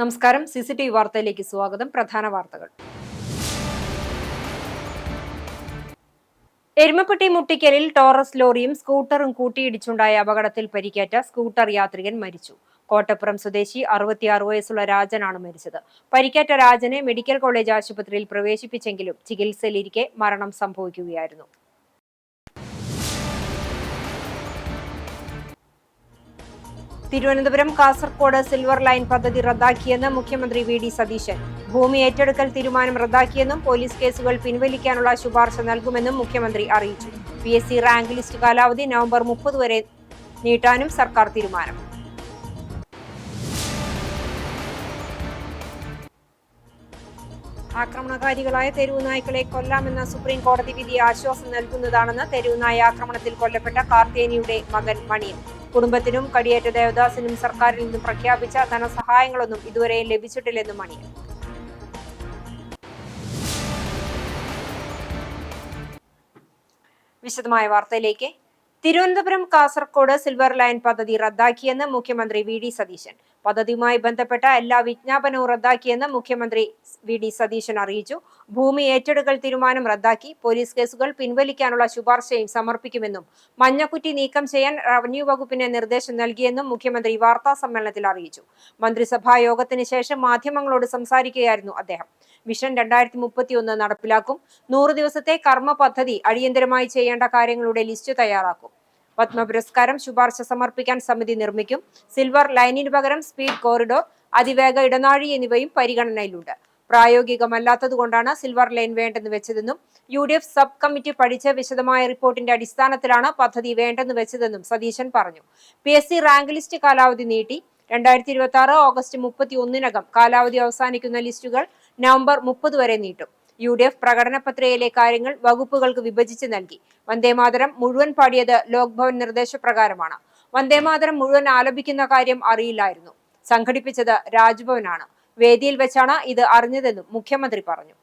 നമസ്കാരം. CCTV വാർത്തയിലേക്ക് സ്വാഗതം. പ്രധാന വാർത്തകൾ. എരുമപ്പെട്ടി മുട്ടിക്കലിൽ ടോറസ് ലോറിയും സ്കൂട്ടറും കൂട്ടിയിടിച്ചുണ്ടായ അപകടത്തിൽ പരിക്കേറ്റ സ്കൂട്ടർ യാത്രികൻ മരിച്ചു. കോട്ടപ്പുറം സ്വദേശി 66 വയസ്സുള്ള രാജനാണ് മരിച്ചത്. പരിക്കേറ്റ രാജനെ മെഡിക്കൽ കോളേജ് ആശുപത്രിയിൽ പ്രവേശിപ്പിച്ചെങ്കിലും ചികിത്സയിലിരിക്കെ മരണം സംഭവിക്കുകയായിരുന്നു. തിരുവനന്തപുരം കാസർകോട് സിൽവർ ലൈൻ പദ്ധതി റദ്ദാക്കിയെന്ന് മുഖ്യമന്ത്രി VD സതീശൻ. ഭൂമി ഏറ്റെടുക്കൽ തീരുമാനം റദ്ദാക്കിയെന്നും പോലീസ് കേസുകൾ പിൻവലിക്കാനുള്ള ശുപാർശ നൽകുമെന്നും മുഖ്യമന്ത്രി അറിയിച്ചു. PSC റാങ്ക് ലിസ്റ്റ് കാലാവധി നവംബർ 30 വരെ നീട്ടാനും സർക്കാർ തീരുമാനം. ആക്രമണകാരികളായ തെരുവുനായ്ക്കളെ കൊല്ലാമെന്ന സുപ്രീം കോടതി വിധി ആശ്വാസം നൽകുന്നതാണെന്ന് തെരുവുനായ ആക്രമണത്തിൽ കൊല്ലപ്പെട്ട കാർത്തേനിയുടെ മകൻ മണിയൻ. കുടുംബത്തിനും കടിയേറ്റ ദേവദാസിനും സർക്കാരിൽ നിന്നും പ്രഖ്യാപിച്ച ധനസഹായങ്ങളൊന്നും ഇതുവരെ ലഭിച്ചിട്ടില്ലെന്നും മണിയൻ. വിശദമായ വാർത്തയിലേക്ക്. തിരുവനന്തപുരം കാസർകോട് സിൽവർ ലൈൻ പദ്ധതി റദ്ദാക്കിയെന്ന് മുഖ്യമന്ത്രി VD സതീശൻ. പദ്ധതിയുമായി ബന്ധപ്പെട്ട എല്ലാ വിജ്ഞാപനവും റദ്ദാക്കിയെന്ന് മുഖ്യമന്ത്രി VD സതീശൻ അറിയിച്ചു. ഭൂമി ഏറ്റെടുക്കൽ തീരുമാനം റദ്ദാക്കി. പോലീസ് കേസുകൾ പിൻവലിക്കാനുള്ള ശുപാർശയും സമർപ്പിക്കുമെന്നും മഞ്ഞക്കുറ്റി നീക്കം ചെയ്യാൻ റവന്യൂ വകുപ്പിന് നിർദ്ദേശം നൽകിയെന്നും മുഖ്യമന്ത്രി വാർത്താ സമ്മേളനത്തിൽ അറിയിച്ചു. മന്ത്രിസഭാ യോഗത്തിന് ശേഷം മാധ്യമങ്ങളോട് സംസാരിക്കുകയായിരുന്നു അദ്ദേഹം. വിഷൻ 2031 നടപ്പിലാക്കും. 100 ദിവസത്തെ കർമ്മ പദ്ധതി അടിയന്തരമായി ചെയ്യേണ്ട കാര്യങ്ങളുടെ ലിസ്റ്റ് തയ്യാറാക്കും. പത്മ പുരസ്കാരം ശുപാർശ സമർപ്പിക്കാൻ സമിതി നിർമ്മിക്കും. സിൽവർ ലൈനിന് പകരം സ്പീഡ് കോറിഡോർ, അതിവേഗ ഇടനാഴി എന്നിവയും പരിഗണനയിലുണ്ട്. പ്രായോഗികമല്ലാത്തതുകൊണ്ടാണ് സിൽവർ ലൈൻ വേണ്ടെന്ന് വെച്ചതെന്നും UDF സബ് കമ്മിറ്റി പഠിച്ച വിശദമായ റിപ്പോർട്ടിന്റെ അടിസ്ഥാനത്തിലാണ് പദ്ധതി വേണ്ടെന്ന് വെച്ചതെന്നും സതീശൻ പറഞ്ഞു. PSC റാങ്ക് ലിസ്റ്റ് കാലാവധി നീട്ടി. 2026 ഓഗസ്റ്റ് 31-നകം കാലാവധി അവസാനിക്കുന്ന ലിസ്റ്റുകൾ നവംബർ 30 വരെ നീട്ടും. UDF പ്രകടന പത്രികയിലെ കാര്യങ്ങൾ വകുപ്പുകൾക്ക് വിഭജിച്ച് നൽകി. വന്ദേമാതരം മുഴുവൻ പാടിയത് ലോക്ഭവൻ നിർദ്ദേശപ്രകാരമാണ്. വന്ദേമാതരം മുഴുവൻ ആലപിക്കുന്ന കാര്യം അറിയില്ലായിരുന്നു. സംഘടിപ്പിച്ചത് രാജ്ഭവനാണ്. വേദിയിൽ വെച്ചാണ് ഇത് അറിഞ്ഞതെന്നും മുഖ്യമന്ത്രി പറഞ്ഞു.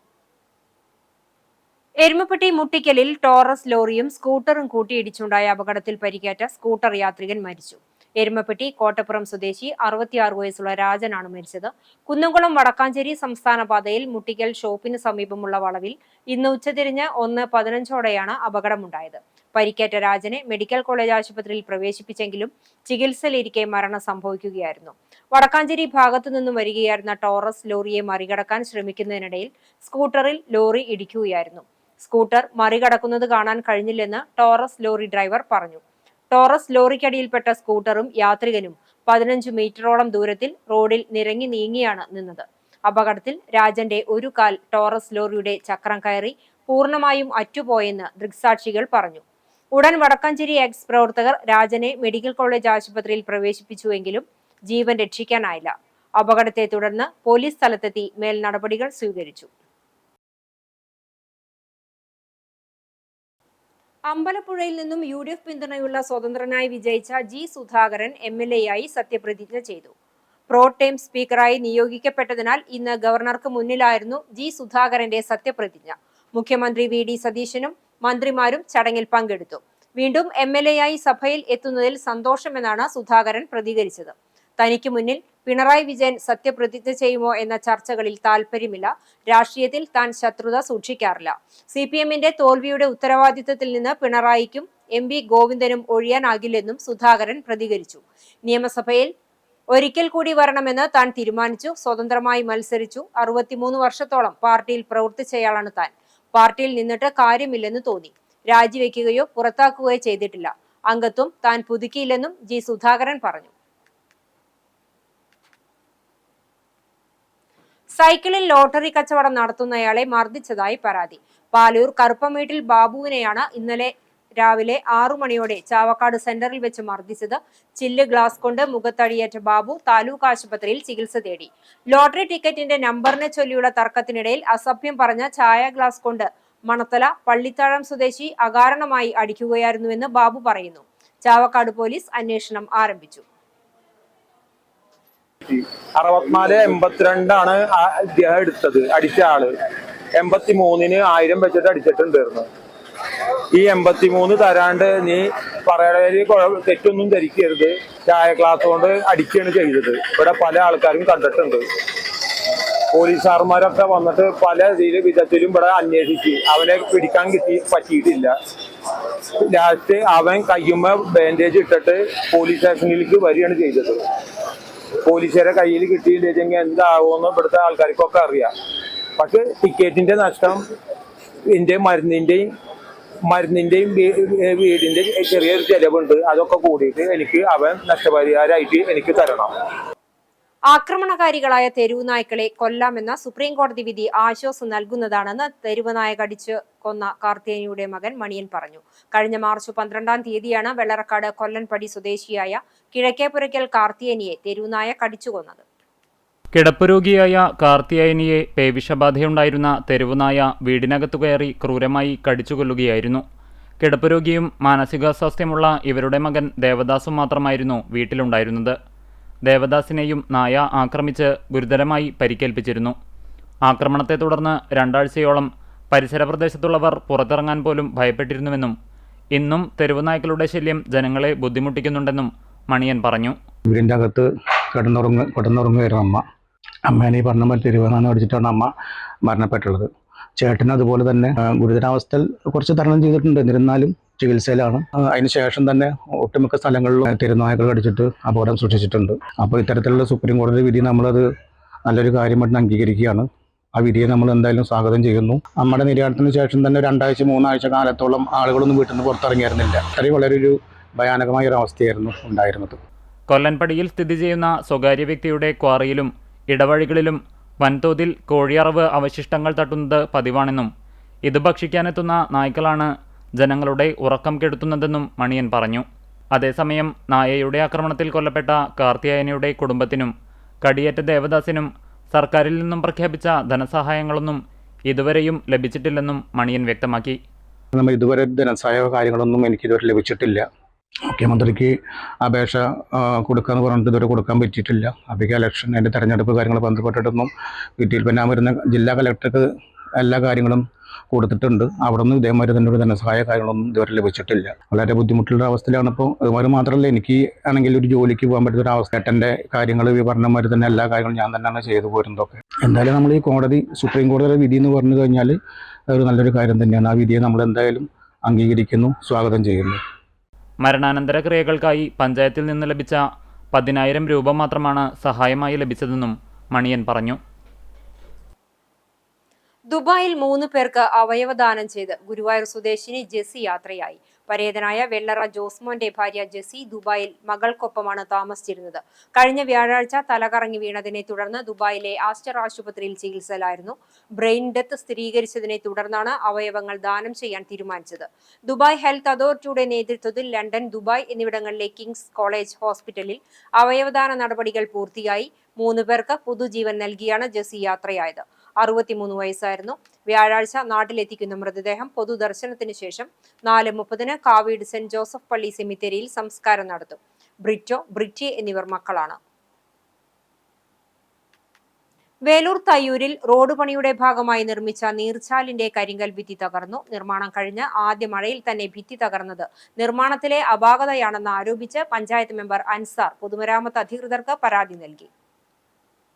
എരുമപ്പെട്ടി മുട്ടിക്കലിൽ ടോറസ് ലോറിയും സ്കൂട്ടറും കൂട്ടിയിടിച്ചുണ്ടായ അപകടത്തിൽ പരിക്കേറ്റ സ്കൂട്ടർ യാത്രികൻ മരിച്ചു. എരുമപ്പെട്ടി കോട്ടപ്പുറം സ്വദേശി 66 വയസ്സുള്ള രാജനാണ് മരിച്ചത്. കുന്നംകുളം വടക്കാഞ്ചേരി സംസ്ഥാന പാതയിൽ മുട്ടിക്കൽ ഷോപ്പിന് സമീപമുള്ള വളവിൽ ഇന്ന് ഉച്ചതിരിഞ്ഞ് 1:15ഓടെയാണ് അപകടമുണ്ടായത്. പരിക്കേറ്റ രാജനെ മെഡിക്കൽ കോളേജ് ആശുപത്രിയിൽ പ്രവേശിപ്പിച്ചെങ്കിലും ചികിത്സയിലിരിക്കെ മരണം സംഭവിക്കുകയായിരുന്നു. വടക്കാഞ്ചേരി ഭാഗത്തു നിന്നും വരികയായിരുന്ന ടോറസ് ലോറിയെ മറികടക്കാൻ ശ്രമിക്കുന്നതിനിടയിൽ സ്കൂട്ടറിൽ ലോറി ഇടിക്കുകയായിരുന്നു. സ്കൂട്ടർ മറികടക്കുന്നത് കാണാൻ കഴിഞ്ഞില്ലെന്ന് ടോറസ് ലോറി ഡ്രൈവർ പറഞ്ഞു. ടോറസ് ലോറിക്കടിയിൽപ്പെട്ട സ്കൂട്ടറും യാത്രികനും 15 മീറ്ററോളം ദൂരത്തിൽ റോഡിൽ നിരങ്ങി നീങ്ങിയാണ് നിന്നത്. അപകടത്തിൽ രാജന്റെ ഒരു കാൽ ടോറസ് ലോറിയുടെ ചക്രം കയറി പൂർണ്ണമായും അറ്റുപോയെന്ന് ദൃക്സാക്ഷികൾ പറഞ്ഞു. ഉടൻ വടക്കാഞ്ചേരി എക്സ് പ്രവർത്തകർ രാജനെ മെഡിക്കൽ കോളേജ് ആശുപത്രിയിൽ പ്രവേശിപ്പിച്ചുവെങ്കിലും ജീവൻ രക്ഷിക്കാനായില്ല. അപകടത്തെ തുടർന്ന് പോലീസ് സ്ഥലത്തെത്തി മേൽ നടപടികൾ സ്വീകരിച്ചു. അമ്പലപ്പുഴയിൽ നിന്നും UDF പിന്തുണയുള്ള സ്വതന്ത്രനായി വിജയിച്ച G സുധാകരൻ MLA ആയി സത്യപ്രതിജ്ഞ ചെയ്തു. പ്രോടേം സ്പീക്കറായി നിയോഗിക്കപ്പെട്ടതിനാൽ ഇന്ന് ഗവർണർക്ക് മുന്നിലായിരുന്നു G സുധാകരന്റെ സത്യപ്രതിജ്ഞ. മുഖ്യമന്ത്രി VD സതീശനും മന്ത്രിമാരും ചടങ്ങിൽ പങ്കെടുത്തു. വീണ്ടും MLA ആയി സഭയിൽ എത്തുന്നതിൽ സന്തോഷമെന്നാണ് സുധാകരൻ പ്രതികരിച്ചത്. തനിക്ക് മുന്നിൽ പിണറായി വിജയൻ സത്യപ്രതിജ്ഞ ചെയ്യുമോ എന്ന ചർച്ചകളിൽ താല്പര്യമില്ല. രാഷ്ട്രീയത്തിൽ താൻ ശത്രുത സൂക്ഷിക്കാറില്ല. CPMന്റെ തോൽവിയുടെ ഉത്തരവാദിത്തത്തിൽ നിന്ന് പിണറായിക്കും MP ഗോവിന്ദനും ഒഴിയാനാകില്ലെന്നും സുധാകരൻ പ്രതികരിച്ചു. നിയമസഭയിൽ ഒരിക്കൽ കൂടി വരണമെന്ന് താൻ തീരുമാനിച്ചു. സ്വതന്ത്രമായി മത്സരിച്ചു. 63 വർഷത്തോളം പാർട്ടിയിൽ പ്രവർത്തിച്ചയാളാണ് താൻ. പാർട്ടിയിൽ നിന്നിട്ട് കാര്യമില്ലെന്ന് തോന്നി. രാജിവെക്കുകയോ പുറത്താക്കുകയോ ചെയ്തിട്ടില്ല. അംഗത്വം താൻ പുതുക്കിയില്ലെന്നും G സുധാകരൻ പറഞ്ഞു. സൈക്കിളിൽ ലോട്ടറി കച്ചവടം നടത്തുന്നയാളെ മർദ്ദിച്ചതായി പരാതി. പാലൂർ കറുപ്പമേട്ടിൽ ബാബുവിനെയാണ് ഇന്നലെ രാവിലെ 6 മണിയോടെ ചാവക്കാട് സെന്ററിൽ വെച്ച് മർദ്ദിച്ചത്. ചില്ല് ഗ്ലാസ് കൊണ്ട് മുഖത്തടിയേറ്റ ബാബു താലൂക്ക് ആശുപത്രിയിൽ ചികിത്സ തേടി. ലോട്ടറി ടിക്കറ്റിന്റെ നമ്പറിനെ ചൊല്ലിയുള്ള തർക്കത്തിനിടയിൽ അസഭ്യം പറഞ്ഞ ചായ ഗ്ലാസ് കൊണ്ട് മണത്തല പള്ളിത്താഴം സ്വദേശി അകാരണമായി അടിക്കുകയായിരുന്നുവെന്ന് ബാബു പറയുന്നു. ചാവക്കാട് പോലീസ് അന്വേഷണം ആരംഭിച്ചു. 64-82 ഇദ്ദേഹം എടുത്തത്. അടിച്ച ആള് 83-ന് 1000 വെച്ചിട്ട് അടിച്ചിട്ടുണ്ടായിരുന്നു. ഈ 83 തരാണ്ട് നീ പറയണതിൽ തെറ്റൊന്നും ധരിക്കരുത്, ചായ ക്ലാസ് കൊണ്ട് അടിക്കുകയാണ് ചെയ്തത്. ഇവിടെ പല ആൾക്കാരും കണ്ടിട്ടുണ്ട്. പോലീസുകാരന്മാരൊക്കെ വന്നിട്ട് പല വിധത്തിലും ഇവിടെ അന്വേഷിച്ച് അവനെ പിടിക്കാൻ പറ്റിയിട്ടില്ല. ലാസ്റ്റ് അവൻ കയ്യുമ്മ ബാൻഡേജ് ഇട്ടിട്ട് പോലീസ് സ്റ്റേഷനിലേക്ക് വരികയാണ് ചെയ്തത്. പോലീസുകാരെ കയ്യിൽ കിട്ടിയില്ലെങ്കിൽ എന്താകുമെന്ന് ഇവിടുത്തെ ആൾക്കാർക്കൊക്കെ അറിയാം. പക്ഷെ ടിക്കറ്റിന്റെ നഷ്ടം മരുന്നിന്റെയും വീടിന്റെ ചെറിയൊരു ചെലവുണ്ട്. അതൊക്കെ കൂടിയിട്ട് എനിക്ക് അവൻ നഷ്ടപരിഹാരമായിട്ട് എനിക്ക് തരണം. ആക്രമണകാരികളായ തെരുവു നായ്ക്കളെ കൊല്ലാമെന്ന സുപ്രീം കോടതി വിധി ആശ്വാസം നൽകുന്നതാണെന്ന് തെരുവ് നായ കടിച്ച് കൊന്ന കാർത്തിയാനിയുടെ മകൻ മണിയൻ പറഞ്ഞു. കഴിഞ്ഞ മാർച്ച് 12-ാം തീയതിയാണ് വെള്ളറക്കാട് കൊല്ലൻപടി സ്വദേശിയായ കിഴക്കേപ്പുരയ്ക്കൽ കാർത്തിയാനിയെ തെരുവുനായ കടിച്ചു കൊന്നത്. കിടപ്പുരോഗിയായ കാർത്തിയായനിയെ പേവിഷബാധയുണ്ടായിരുന്ന തെരുവുനായ വീടിനകത്തു കയറി ക്രൂരമായി കടിച്ചുകൊല്ലുകയായിരുന്നു. കിടപ്പുരോഗിയും മാനസികാസ്വാസ്ഥ്യമുള്ള ഇവരുടെ മകൻ ദേവദാസും മാത്രമായിരുന്നു വീട്ടിലുണ്ടായിരുന്നത്. ദേവദാസിനെയും നായ ആക്രമിച്ച് ഗുരുതരമായി പരിക്കേൽപ്പിച്ചിരുന്നു. ആക്രമണത്തെ തുടർന്ന് 2 ആഴ്ചയോളം പരിസര പ്രദേശത്തുള്ളവർ പുറത്തിറങ്ങാൻ പോലും ഭയപ്പെട്ടിരുന്നുവെന്നും ഇന്നും തെരുവുനായ്ക്കളുടെ ശല്യം ജനങ്ങളെ ബുദ്ധിമുട്ടിക്കുന്നുണ്ടെന്നും മണിയൻ പറഞ്ഞു. വീടിൻ്റെ അകത്ത് കിടന്നുറങ്ങുകയായിരുന്നു അമ്മേനെ ഈ പറഞ്ഞ പോലെ തെരുവുനായ കടിച്ചിട്ടാണ് അമ്മ മരണപ്പെട്ടുള്ളത്. ചേട്ടനും അതുപോലെ തന്നെ ഗുരുതരാവസ്ഥയിൽ കുറച്ച് തരണം ചെയ്തിട്ടുണ്ട്. എന്നിരുന്നാലും ചികിത്സയിലാണ്. അതിനുശേഷം തന്നെ ഒട്ടുമിക്ക സ്ഥലങ്ങളിലും തെരുവുനായകൾ കടിച്ചിട്ട് അപകടം സൃഷ്ടിച്ചിട്ടുണ്ട്. അപ്പോൾ ഇത്തരത്തിലുള്ള സുപ്രീം കോടതി വിധി നമ്മളത് നല്ലൊരു കാര്യമായിട്ട് അംഗീകരിക്കുകയാണ്. ആ വിധിയെ നമ്മൾ എന്തായാലും സ്വാഗതം ചെയ്യുന്നു. നമ്മുടെ നിര്യാണത്തിന് ശേഷം തന്നെ 2 ആഴ്ച 3 ആഴ്ച കാലത്തോളം ആളുകളൊന്നും വീട്ടിൽ നിന്ന് പുറത്തിറങ്ങിയിരുന്നില്ല. അത്രയും വളരെ ഒരു ഭയാനകമായ ഒരു അവസ്ഥയായിരുന്നു ഉണ്ടായിരുന്നത്. കൊല്ലൻപടിയിൽ സ്ഥിതി ചെയ്യുന്ന സ്വകാര്യ വ്യക്തിയുടെ ക്വാറിയിലും ഇടവഴികളിലും വൻതോതിൽ കോഴിയറവ് അവശിഷ്ടങ്ങൾ തട്ടുന്നത് പതിവാണെന്നും ഇത് ഭക്ഷിക്കാനെത്തുന്ന നായ്ക്കളാണ് ജനങ്ങളുടെ ഉറക്കം കെടുത്തുന്നതെന്നും മണിയൻ പറഞ്ഞു. അതേസമയം നായയുടെ ആക്രമണത്തിൽ കൊല്ലപ്പെട്ട കാർത്തിയായനിയുടെ കുടുംബത്തിനും കടിയേറ്റ ദേവദാസിനും സർക്കാരിൽ നിന്നും പ്രഖ്യാപിച്ച ധനസഹായങ്ങളൊന്നും ഇതുവരെയും ലഭിച്ചിട്ടില്ലെന്നും മണിയൻ വ്യക്തമാക്കി. ഇതുവരെ ധനസഹായ കാര്യങ്ങളൊന്നും എനിക്കിതുവരെ ലഭിച്ചിട്ടില്ല. മുഖ്യമന്ത്രിക്ക് അപേക്ഷ കൊടുക്കാമെന്ന് പറഞ്ഞിട്ട് ഇതുവരെ കൊടുക്കാൻ പറ്റിയിട്ടില്ല. അപ്പോഴേക്ക് ഇലക്ഷൻ അതിൻ്റെ തെരഞ്ഞെടുപ്പ് കാര്യങ്ങൾ ബന്ധപ്പെട്ടിട്ടൊന്നും കിട്ടിയില്ല. പിന്നെ വരുന്ന ജില്ലാ കലക്ടർക്ക് എല്ലാ കാര്യങ്ങളും കൊടുത്തിട്ടുണ്ട്. അവിടെ നിന്ന് ഇതേമാതിരി തന്നെ ഒരു ധനസഹായ കാര്യങ്ങളൊന്നും ഇതുവരെ ലഭിച്ചിട്ടില്ല. വളരെ ബുദ്ധിമുട്ടുള്ള അവസ്ഥയിലാണ്. ഇപ്പോൾ അതുമാതിരി മാത്രമല്ല, എനിക്ക് ആണെങ്കിൽ ഒരു ജോലിക്ക് പോകാൻ പറ്റുന്ന ഒരു അവസ്ഥ. ഏട്ടൻ്റെ കാര്യങ്ങൾ പറഞ്ഞ മാതിരി തന്നെ എല്ലാ കാര്യങ്ങളും ഞാൻ തന്നെയാണ് ചെയ്തു പോരുന്നതൊക്കെ. എന്തായാലും നമ്മൾ ഈ സുപ്രീം കോടതിയുടെ വിധി എന്ന് പറഞ്ഞു കഴിഞ്ഞാൽ ഒരു നല്ലൊരു കാര്യം തന്നെയാണ്. ആ വിധിയെ നമ്മൾ എന്തായാലും അംഗീകരിക്കുന്നു, സ്വാഗതം ചെയ്യുന്നു. മരണാനന്തര ക്രിയകൾക്കായി പഞ്ചായത്തിൽ നിന്ന് ലഭിച്ച 10,000 രൂപ മാത്രമാണ് സഹായമായി ലഭിച്ചതെന്നും മണിയൻ പറഞ്ഞു. ദുബായിൽ 3 പേർക്ക് അവയവദാനം ചെയ്ത് ഗുരുവായൂർ സ്വദേശിനി ജെസി യാത്രയായി. പരേതനായ വെള്ളറ ജോസ്മോന്റെ ഭാര്യ ജെസി ദുബായിൽ മകൾക്കൊപ്പമാണ് താമസിച്ചിരുന്നത്. കഴിഞ്ഞ വ്യാഴാഴ്ച തലകറങ്ങി വീണതിനെ തുടർന്ന് ദുബായിലെ ആസ്റ്റർ ആശുപത്രിയിൽ ചികിത്സയിലായിരുന്നു. ബ്രെയിൻ ഡെത്ത് സ്ഥിരീകരിച്ചതിനെ തുടർന്നാണ് അവയവങ്ങൾ ദാനം ചെയ്യാൻ തീരുമാനിച്ചത്. ദുബായ് ഹെൽത്ത് അതോറിറ്റിയുടെ നേതൃത്വത്തിൽ ലണ്ടൻ, ദുബായ് എന്നിവിടങ്ങളിലെ കിങ്സ് കോളേജ് ഹോസ്പിറ്റലിൽ അവയവദാന നടപടികൾ പൂർത്തിയായി. 3 പേർക്ക് പുതുജീവൻ നൽകിയാണ് ജെസി യാത്രയായത്. 63 വയസ്സായിരുന്നു. വ്യാഴാഴ്ച നാട്ടിലെത്തിക്കുന്ന മൃതദേഹം പൊതുദർശനത്തിന് ശേഷം 4:30 കാവീട് സെന്റ് ജോസഫ് പള്ളി സെമിത്തേരിയിൽ സംസ്കാരം നടത്തും. ബ്രിറ്റി എന്നിവർ മക്കളാണ്. വേലൂർ തയ്യൂരിൽ റോഡ് പണിയുടെ ഭാഗമായി നിർമ്മിച്ച നീർച്ചാലിന്റെ കരിങ്കൽ ഭിത്തി തകർന്നു. നിർമ്മാണം കഴിഞ്ഞ് ആദ്യ മഴയിൽ തന്നെ ഭിത്തി തകർന്നത് നിർമ്മാണത്തിലെ അപാകതയാണെന്ന് ആരോപിച്ച് പഞ്ചായത്ത് മെമ്പർ അൻസാർ പൊതുമരാമത്ത് അധികൃതർക്ക് പരാതി നൽകി.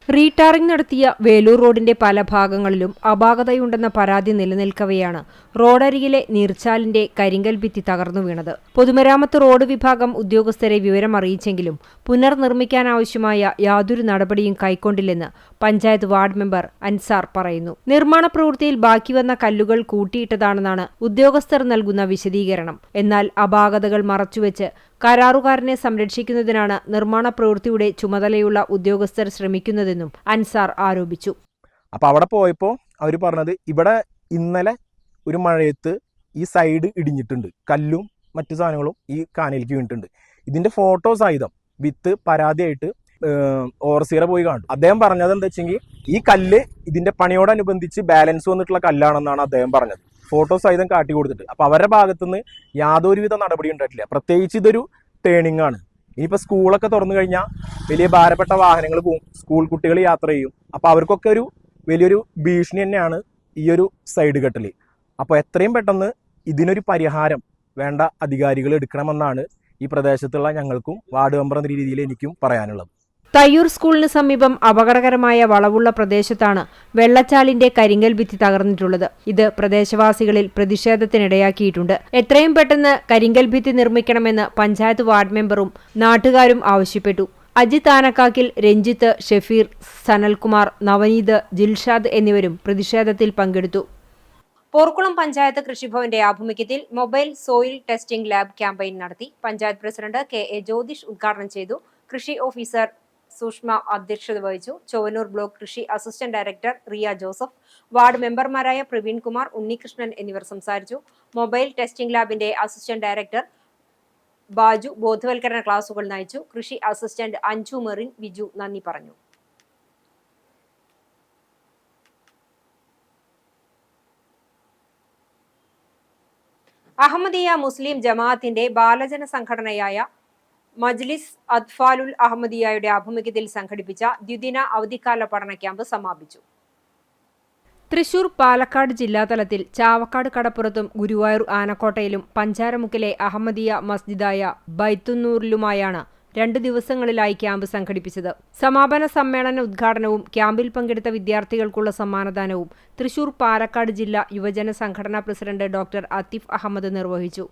റീടാറിംഗ് നടത്തിയ വേലൂർ റോഡിന്റെ പല ഭാഗങ്ങളിലും അപാകതയുണ്ടെന്ന പരാതി നിലനിൽക്കവെയാണ് റോഡരികിലെ നീർച്ചാലിന്റെ കരിങ്കൽ ഭിത്തി തകർന്നു വീണത്. പൊതുമരാമത്ത് റോഡ് വിഭാഗം ഉദ്യോഗസ്ഥരെ വിവരം അറിയിച്ചെങ്കിലും പുനർനിർമ്മിക്കാനാവശ്യമായ യാതൊരു നടപടിയും കൈക്കൊണ്ടില്ലെന്ന് പഞ്ചായത്ത് വാർഡ് മെമ്പർ അൻസാർ പറയുന്നു. നിർമ്മാണ പ്രവൃത്തിയിൽ ബാക്കി വന്ന കല്ലുകൾ കൂട്ടിയിട്ടതാണെന്നാണ് ഉദ്യോഗസ്ഥർ നൽകുന്ന വിശദീകരണം. എന്നാൽ അപാകതകൾ മറച്ചുവെച്ച് കരാറുകാരനെ സംരക്ഷിക്കുന്നതിനാണ് നിർമ്മാണ പ്രവൃത്തിയുടെ ചുമതലയുള്ള ഉദ്യോഗസ്ഥർ ശ്രമിക്കുന്നതെന്നും അൻസാർ ആരോപിച്ചു. അപ്പോൾ അവിടെ പോയപ്പോൾ അവർ പറഞ്ഞത് ഇവിടെ ഇന്നലെ ഒരു മഴയത്ത് ഈ സൈഡ് ഇടിഞ്ഞിട്ടുണ്ട്, കല്ലും മറ്റു സാധനങ്ങളും ഈ കാനയിലേക്ക് വീണിട്ടുണ്ട്. ഇതിന്റെ ഫോട്ടോ സഹിതം വിത്ത് പരാതിയായിട്ട് ഓവർസിയറെ പോയി കണ്ടു. അദ്ദേഹം പറഞ്ഞത് എന്താ വെച്ചെങ്കിൽ ഈ കല്ല് ഇതിന്റെ പണിയോടനുബന്ധിച്ച് ബാലൻസ് വന്നിട്ടുള്ള കല്ലാണെന്നാണ് അദ്ദേഹം പറഞ്ഞത്. ഫോട്ടോ സഹിതം കാട്ടി കൊടുത്തിട്ട്. അപ്പൊ അവരുടെ ഭാഗത്തുനിന്ന് യാതൊരുവിധ നടപടി ഉണ്ടായിട്ടില്ല. പ്രത്യേകിച്ച് ഇതൊരു ടേണിംഗ് ആണ്. ഇനിയിപ്പോൾ സ്കൂളൊക്കെ തുറന്നു കഴിഞ്ഞാൽ വലിയ ഭാരപ്പെട്ട വാഹനങ്ങൾ പോവും, സ്കൂൾ കുട്ടികൾ യാത്ര ചെയ്യും. അപ്പൊ അവർക്കൊക്കെ ഒരു വലിയൊരു ഭീഷണി തന്നെയാണ് ഈ ഒരു സൈഡ് കെട്ടൽ. അപ്പോൾ എത്രയും പെട്ടെന്ന് ഇതിനൊരു പരിഹാരം വേണ്ട അധികാരികൾ എടുക്കണമെന്നാണ് ഈ പ്രദേശത്തുള്ള ഞങ്ങൾക്കും വാർഡ് മെമ്പർ എന്ന രീതിയിൽ എനിക്കും പറയാനുള്ളത്. തയ്യൂർ സ്കൂളിന് സമീപം അപകടകരമായ വളവുള്ള പ്രദേശത്താണ് വെള്ളച്ചാലിന്റെ കരിങ്കൽ ഭിത്തി തകർന്നിട്ടുള്ളത്. ഇത് പ്രദേശവാസികളിൽ പ്രതിഷേധത്തിനിടയാക്കിയിട്ടുണ്ട്. എത്രയും പെട്ടെന്ന് കരിങ്കൽ ഭിത്തി നിർമ്മിക്കണമെന്ന് പഞ്ചായത്ത് വാർഡ് മെമ്പറും നാട്ടുകാരും ആവശ്യപ്പെട്ടു. അജിത് ആനക്കാക്കിൽ, രഞ്ജിത്ത്, ഷെഫീർ, സനൽകുമാർ, നവനീത്, ജിൽഷാദ് എന്നിവരും പ്രതിഷേധത്തിൽ പങ്കെടുത്തു. പോർക്കുളം പഞ്ചായത്ത് കൃഷിഭവന്റെ ആഭിമുഖ്യത്തിൽ mobile soil testing lab campaign നടത്തി. പഞ്ചായത്ത് പ്രസിഡന്റ് KA ജ്യോതിഷ് ഉദ്ഘാടനം ചെയ്തു. കൃഷി ഓഫീസർ സുഷ്മ അധ്യക്ഷത വഹിച്ചു. ചൊവ്വന്നൂർ ബ്ലോക്ക് കൃഷി assistant director Riya Joseph, ward മെമ്പർമാരായ പ്രവീൺ കുമാർ, ഉണ്ണികൃഷ്ണൻ എന്നിവർ സംസാരിച്ചു. മൊബൈൽ ടെസ്റ്റിംഗ് ലാബിന്റെ അസിസ്റ്റന്റ് ഡയറക്ടർ ബാജു ബോധവൽക്കരണ ക്ലാസുകൾ നയിച്ചു. കൃഷി അസിസ്റ്റന്റ് അഞ്ജു മെറിൻ വിജു നന്ദി പറഞ്ഞു. അഹമ്മദിയ മുസ്ലിം ജമാഅത്തിന്റെ ബാലജന സംഘടനയായ മജ്ലിസ് അത്ഫാലുൽ അഹമ്മദിയയുടെ ആഭിമുഖ്യത്തിൽ സംഘടിപ്പിച്ച ദ്വിദിന അവധിക്കാല പഠന ക്യാമ്പ് സമാപിച്ചു. തൃശൂർ, പാലക്കാട് ജില്ലാതലത്തിൽ ചാവക്കാട് കടപ്പുറത്തും ഗുരുവായൂർ ആനക്കോട്ടയിലും പഞ്ചാരമുക്കിലെ അഹമ്മദിയ മസ്ജിദായ ബൈത്തുന്നൂറിലുമായാണ് 2 ദിവസങ്ങളിലായി ക്യാമ്പ് സംഘടിപ്പിച്ചത്. സമാപന സമ്മേളന ഉദ്ഘാടനവും ക്യാമ്പിൽ പങ്കെടുത്ത വിദ്യാർത്ഥികൾക്കുള്ള സമ്മാനദാനവും തൃശൂർ പാലക്കാട് ജില്ലാ യുവജന സംഘടനാ പ്രസിഡന്റ് ഡോക്ടർ അത്തിഫ് അഹമ്മദ് നിർവഹിച്ചു.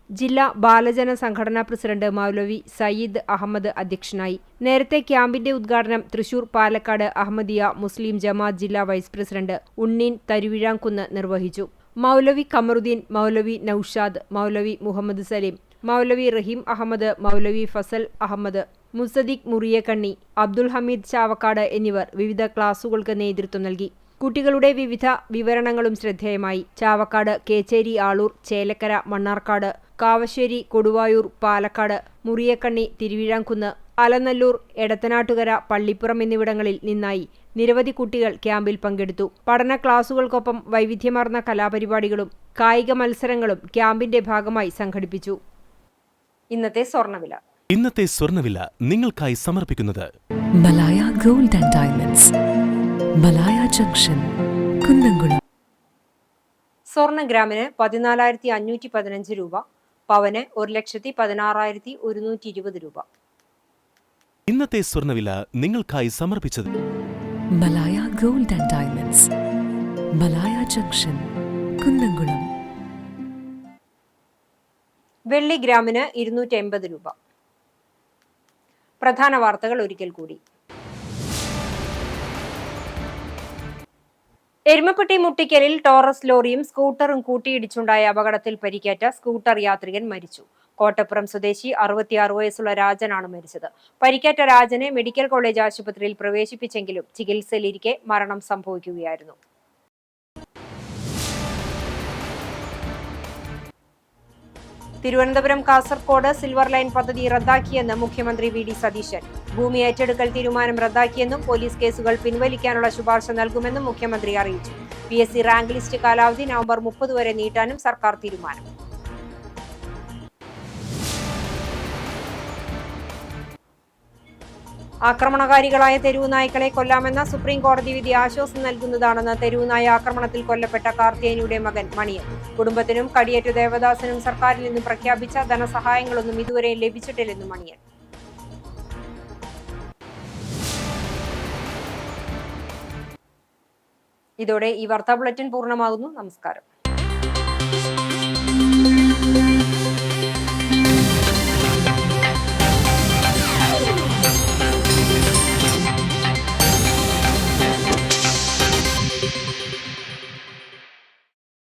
ജില്ലാ ബാലജന സംഘടനാ പ്രസിഡന്റ് മൗലവി സയ്യിദ് അഹമ്മദ് അധ്യക്ഷനായി. നേരത്തെ ക്യാമ്പിന്റെ ഉദ്ഘാടനം തൃശൂർ പാലക്കാട് അഹമ്മദിയ മുസ്ലിം ജമാഅത്ത് ജില്ലാ വൈസ് പ്രസിഡന്റ് ഉണ്ണീൻ തരുവിഴാംകുന്ന് നിർവഹിച്ചു. മൗലവി കമറുദ്ദീൻ, മൗലവി നൌഷാദ്, മൗലവി മുഹമ്മദ് സലീം, മൗലവി റഹീം അഹമ്മദ്, മൗലവി ഫസൽ അഹമ്മദ്, മുസദിഖ് മുറിയക്കണ്ണി, അബ്ദുൽ ഹമീദ് ചാവക്കാട് എന്നിവർ വിവിധ ക്ലാസുകൾക്ക് നേതൃത്വം നൽകി. കുട്ടികളുടെ വിവിധ വിവരണങ്ങളും ശ്രദ്ധേയമായി. ചാവക്കാട്, കേച്ചേരി, ആളൂർ, ചേലക്കര, മണ്ണാർക്കാട്, കാവശ്ശേരി, കൊടുവായൂർ, പാലക്കാട്, മുറിയക്കണ്ണി, തിരുവിഴാംകുന്ന്, അലനല്ലൂർ, എടത്തനാട്ടുകര, പള്ളിപ്പുറം എന്നിവിടങ്ങളിൽ നിന്നായി നിരവധി കുട്ടികൾ ക്യാമ്പിൽ പങ്കെടുത്തു. പഠന ക്ലാസുകൾക്കൊപ്പം വൈവിധ്യമാർന്ന കലാപരിപാടികളും കായിക മത്സരങ്ങളും ക്യാമ്പിന്റെ ഭാഗമായി സംഘടിപ്പിച്ചു. ഇന്നത്തെ സ്വർണ്ണവില നിങ്ങൾക്കായി സമർപ്പിക്കുന്നത് Malaya gold and diamonds, Malaya junction, Kunnamkulam. സ്വർണ്ണ ഗ്രാമിന് 14,515 രൂപ, പവന് 1,16,120 രൂപ. ഇന്നത്തെ സ്വർണ്ണവില നിങ്ങൾക്കായി സമർപ്പിച്ചത് Malaya gold and diamonds, Malaya junction, Kunnamkulam. വെള്ളി ഗ്രാമിന് 280 രൂപ. പ്രധാന വാർത്തകൾ ഒരിക്കൽ കൂടി. എരുമപ്പെട്ടി മുട്ടിക്കലിൽ ടോറസ് ലോറിയും സ്കൂട്ടറും കൂട്ടിയിടിച്ചുണ്ടായ അപകടത്തിൽ പരിക്കേറ്റ സ്കൂട്ടർ യാത്രികൻ മരിച്ചു. കോട്ടപ്പുറം സ്വദേശി 66 വയസ്സുള്ള രാജനാണ് മരിച്ചത്. പരിക്കേറ്റ രാജനെ മെഡിക്കൽ കോളേജ് ആശുപത്രിയിൽ പ്രവേശിപ്പിച്ചെങ്കിലും ചികിത്സയിലിരിക്കെ മരണം സംഭവിക്കുകയായിരുന്നു. തിരുവനന്തപുരം കാസർകോട് സിൽവർ ലൈൻ പദ്ധതി റദ്ദാക്കിയെന്ന് മുഖ്യമന്ത്രി VD സതീശൻ. ഭൂമി ഏറ്റെടുക്കൽ തീരുമാനം റദ്ദാക്കിയെന്നും പോലീസ് കേസുകൾ പിൻവലിക്കാനുള്ള ശുപാർശ നൽകുമെന്നും മുഖ്യമന്ത്രി അറിയിച്ചു. PSC റാങ്ക് ലിസ്റ്റ് കാലാവധി നവംബർ 30 വരെ നീട്ടാനും സർക്കാർ തീരുമാനം. ആക്രമണകാരികളായ തെരുവുനായ്ക്കളെ കൊല്ലാമെന്ന സുപ്രീം കോടതി വിധി ആശ്വാസം നൽകുന്നതാണെന്ന് തെരുവുനായ ആക്രമണത്തിൽ കൊല്ലപ്പെട്ട കാർത്തിയേനിയുടെ മകൻ മണിയൻ. കുടുംബത്തിനും കടിയേറ്റ ദേവദാസനും സർക്കാരിൽ നിന്നും പ്രഖ്യാപിച്ച ധനസഹായങ്ങളൊന്നും ഇതുവരെ ലഭിച്ചിട്ടില്ലെന്നും മണിയൻ. ഇതോടെ ഈ വാർത്താ ബുള്ളറ്റിൻ പൂർണ്ണമാകുന്നു. നമസ്കാരം.